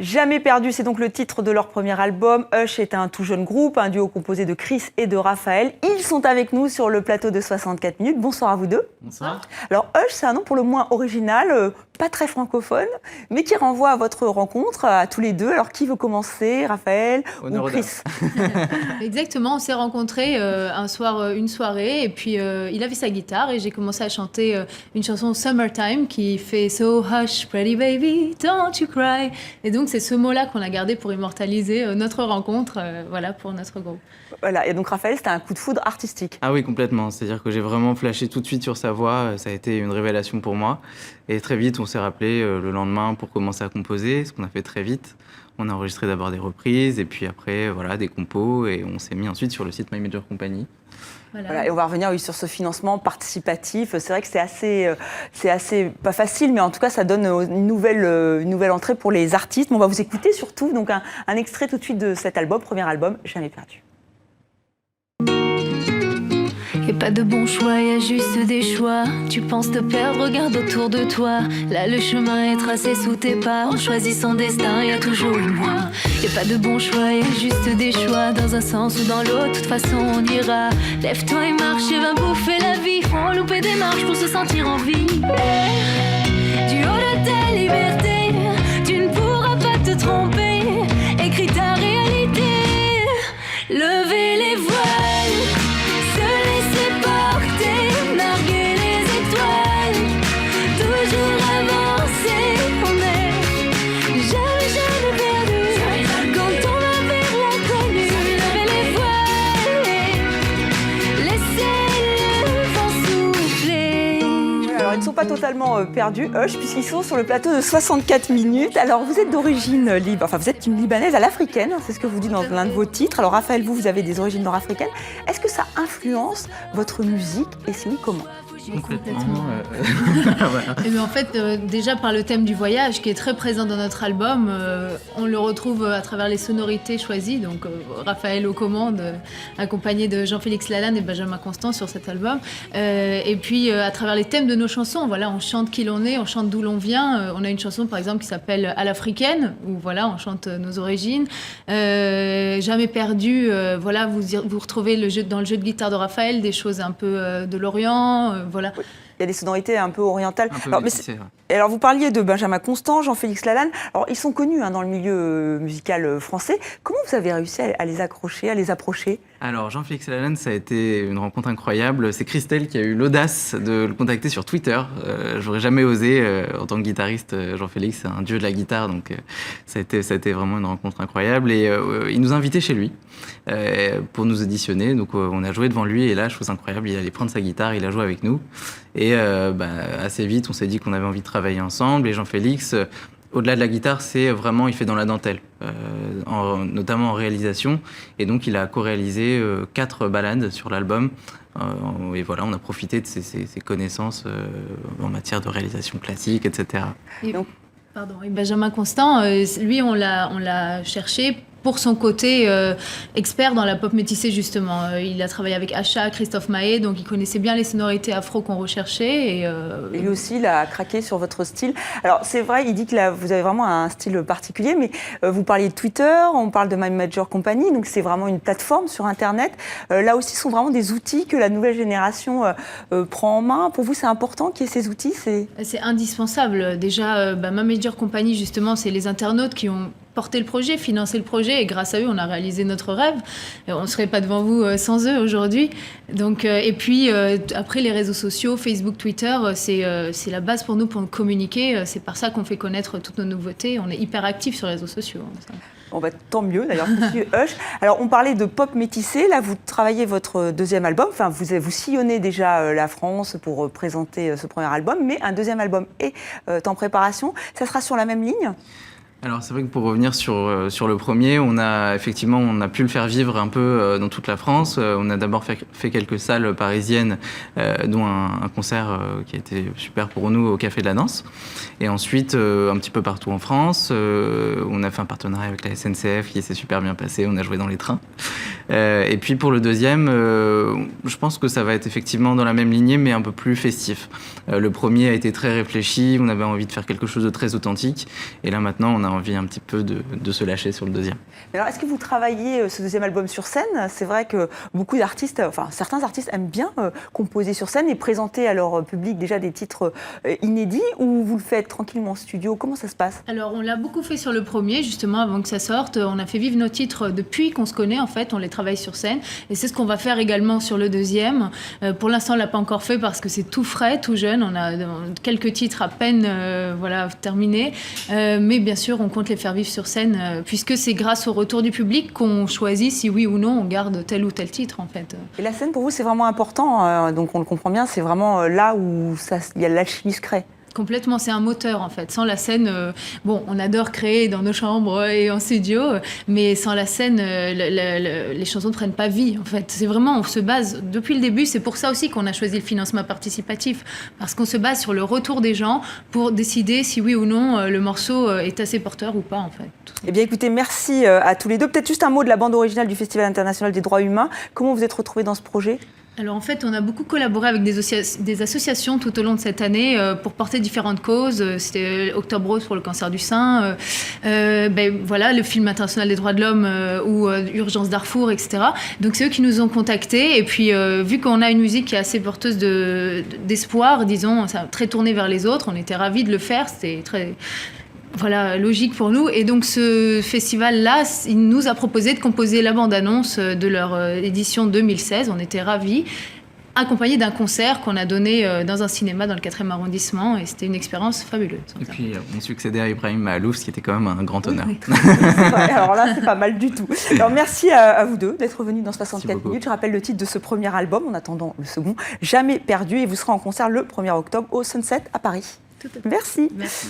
Jamais perdu, c'est donc le titre de leur premier album. Hush est un tout jeune groupe, un duo composé de Chris et de Raphaël. Ils sont avec nous sur le plateau de 64 minutes. Bonsoir à vous deux. Bonsoir. Alors Hush, c'est un nom pour le moins original, pas très francophone, mais qui renvoie à votre rencontre, à tous les deux. Alors qui veut commencer, Raphaël ou Chris? Exactement, on s'est rencontrés un soir, une soirée, et puis il avait sa guitare et j'ai commencé à chanter une chanson Summertime qui fait So hush, pretty baby, don't you cry. Et donc c'est ce mot-là qu'on a gardé pour immortaliser notre rencontre, voilà, pour notre groupe. Voilà, et donc Raphaël, c'était un coup de foudre artistique. Ah oui, complètement. C'est-à-dire que j'ai vraiment flashé tout de suite sur sa voix. Ça a été une révélation pour moi. Et très vite, on s'est rappelé le lendemain pour commencer à composer, ce qu'on a fait très vite. On a enregistré d'abord des reprises, et puis après, voilà, des compos, et on s'est mis ensuite sur le site My Major Company. Voilà, et on va revenir sur ce financement participatif. C'est vrai que c'est assez pas facile, mais en tout cas, ça donne une nouvelle entrée pour les artistes. Mais on va vous écouter surtout donc un extrait tout de suite de cet album, premier album, Jamais perdu. Y'a pas de bon choix, y'a juste des choix. Tu penses te perdre, regarde autour de toi. Là le chemin est tracé sous tes pas. En choisissant destin, y'a toujours une voie. Y'a pas de bon choix, y'a juste des choix. Dans un sens ou dans l'autre, de toute façon on ira. Lève-toi et marche et va bouffer la vie. Faut louper des marches pour se sentir en vie. Du haut de ta liberté, tu ne pourras pas te tromper. Écris ta réalité, levez les voiles. Pas totalement perdus, Hush, puisqu'ils sont sur le plateau de 64 minutes. Alors, vous êtes d'origine libre, enfin, vous êtes une Libanaise à l'africaine, c'est ce que vous dites dans l'un de vos titres. Alors, Raphaël, vous avez des origines nord-africaines. Est-ce que ça influence votre musique et si oui, comment ? Complètement. Voilà. Et bien en fait, déjà par le thème du voyage qui est très présent dans notre album, on le retrouve à travers les sonorités choisies. Donc Raphaël aux commandes, accompagné de Jean-Félix Lalanne et Benjamin Constant sur cet album. Et puis à travers les thèmes de nos chansons, voilà, on chante qui l'on est, on chante d'où l'on vient. On a une chanson par exemple qui s'appelle À l'africaine, où voilà, on chante nos origines. Jamais perdu, voilà, vous retrouvez dans le jeu de guitare de Raphaël des choses un peu de l'Orient. Voilà. Oui. Il y a des sonorités un peu orientales. Un peu alors, vous parliez de Benjamin Constant, Jean-Félix Lalanne. Alors, ils sont connus dans le milieu musical français. Comment vous avez réussi à les accrocher, à les approcher ? Alors, Jean-Félix Lalanne, ça a été une rencontre incroyable. C'est Christelle qui a eu l'audace de le contacter sur Twitter. J'aurais jamais osé, en tant que guitariste, Jean-Félix, c'est un dieu de la guitare, donc ça a été vraiment une rencontre incroyable. Et il nous a invités chez lui pour nous auditionner. Donc, on a joué devant lui, et là, chose incroyable, il allait prendre sa guitare, il a joué avec nous. Et assez vite, on s'est dit qu'on avait envie de travailler ensemble. Et Jean-Félix, au-delà de la guitare, c'est vraiment, il fait dans la dentelle, notamment en réalisation. Et donc, il a co-réalisé 4 ballades sur l'album. Et voilà, on a profité de ses connaissances en matière de réalisation classique, etc. Et Benjamin Constant, lui, on l'a cherché pour son côté expert dans la pop métissée, justement. Il a travaillé avec Acha, Christophe Maé, donc il connaissait bien les sonorités afro qu'on recherchait. Et lui aussi, il a craqué sur votre style. Alors, c'est vrai, il dit que vous avez vraiment un style particulier, mais vous parliez de Twitter, on parle de My Major Company, donc c'est vraiment une plateforme sur Internet. Là aussi, ce sont vraiment des outils que la nouvelle génération prend en main. Pour vous, c'est important qu'il y ait ces outils ? C'est indispensable. Déjà, My Major Company, justement, c'est les internautes qui ont porter le projet, financer le projet, et grâce à eux, on a réalisé notre rêve. On ne serait pas devant vous sans eux aujourd'hui. Donc, et puis, après, les réseaux sociaux, Facebook, Twitter, c'est la base pour nous pour communiquer. C'est par ça qu'on fait connaître toutes nos nouveautés. On est hyper actifs sur les réseaux sociaux. On va tant mieux, d'ailleurs, monsieur Hush. Alors, on parlait de pop métissé. Là, vous travaillez votre deuxième album. Enfin, vous sillonnez déjà la France pour présenter ce premier album, mais un deuxième album est en préparation. Ça sera sur la même ligne ? Alors c'est vrai que pour revenir sur le premier, on a pu le faire vivre un peu dans toute la France. On a d'abord fait quelques salles parisiennes, dont un concert qui a été super pour nous au Café de la Danse. Et ensuite, un petit peu partout en France, on a fait un partenariat avec la SNCF qui s'est super bien passé. On a joué dans les trains. Et puis pour le deuxième, je pense que ça va être effectivement dans la même lignée, mais un peu plus festif. Le premier a été très réfléchi, on avait envie de faire quelque chose de très authentique, et là maintenant on a envie un petit peu de se lâcher sur le deuxième. Alors, est-ce que vous travaillez ce deuxième album sur scène? C'est vrai que beaucoup d'artistes, enfin certains artistes aiment bien composer sur scène et présenter à leur public déjà des titres inédits, ou vous le faites tranquillement en studio? Comment ça se passe? Alors, on l'a beaucoup fait sur le premier, justement, avant que ça sorte. On a fait vivre nos titres depuis qu'on se connaît, en fait. On les travaille sur scène. Et c'est ce qu'on va faire également sur le deuxième. Pour l'instant, on ne l'a pas encore fait parce que c'est tout frais, tout jeune. On a quelques titres à peine terminés. Mais bien sûr, on compte les faire vivre sur scène, puisque c'est grâce au retour du public qu'on choisit si oui ou non on garde tel ou tel titre, en fait. Et la scène, pour vous, c'est vraiment important. Donc, on le comprend bien, c'est vraiment là où il y a l'alchimie se crée. Complètement, c'est un moteur en fait. Sans la scène, bon, on adore créer dans nos chambres et en studio, mais sans la scène, les chansons ne prennent pas vie en fait. C'est vraiment, on se base depuis le début, c'est pour ça aussi qu'on a choisi le financement participatif, parce qu'on se base sur le retour des gens pour décider si oui ou non le morceau est assez porteur ou pas en fait. Eh bien écoutez, merci à tous les deux. Peut-être juste un mot de la bande originale du Festival international des droits humains. Comment vous êtes retrouvés dans ce projet ? Alors en fait, on a beaucoup collaboré avec des associations tout au long de cette année pour porter différentes causes. C'était Octobre Rose pour le cancer du sein, voilà, le film international des droits de l'homme ou Urgence Darfour, etc. Donc c'est eux qui nous ont contactés. Et puis vu qu'on a une musique qui est assez porteuse d'espoir, disons, très tournée vers les autres, on était ravis de le faire. C'était très... Voilà, logique pour nous. Et donc ce festival-là, il nous a proposé de composer la bande-annonce de leur édition 2016. On était ravis, accompagné d'un concert qu'on a donné dans un cinéma dans le 4e arrondissement. Et c'était une expérience fabuleuse. Et puis on succédait à Ibrahim Mahalouf, ce qui était quand même un grand honneur. Oui. Ouais, alors là, c'est pas mal du tout. Alors merci à vous deux d'être venus dans 64 minutes. Je rappelle le titre de ce premier album, en attendant le second, Jamais perdu. Et vous serez en concert le 1er octobre au Sunset à Paris. Tout à fait. Merci. Merci.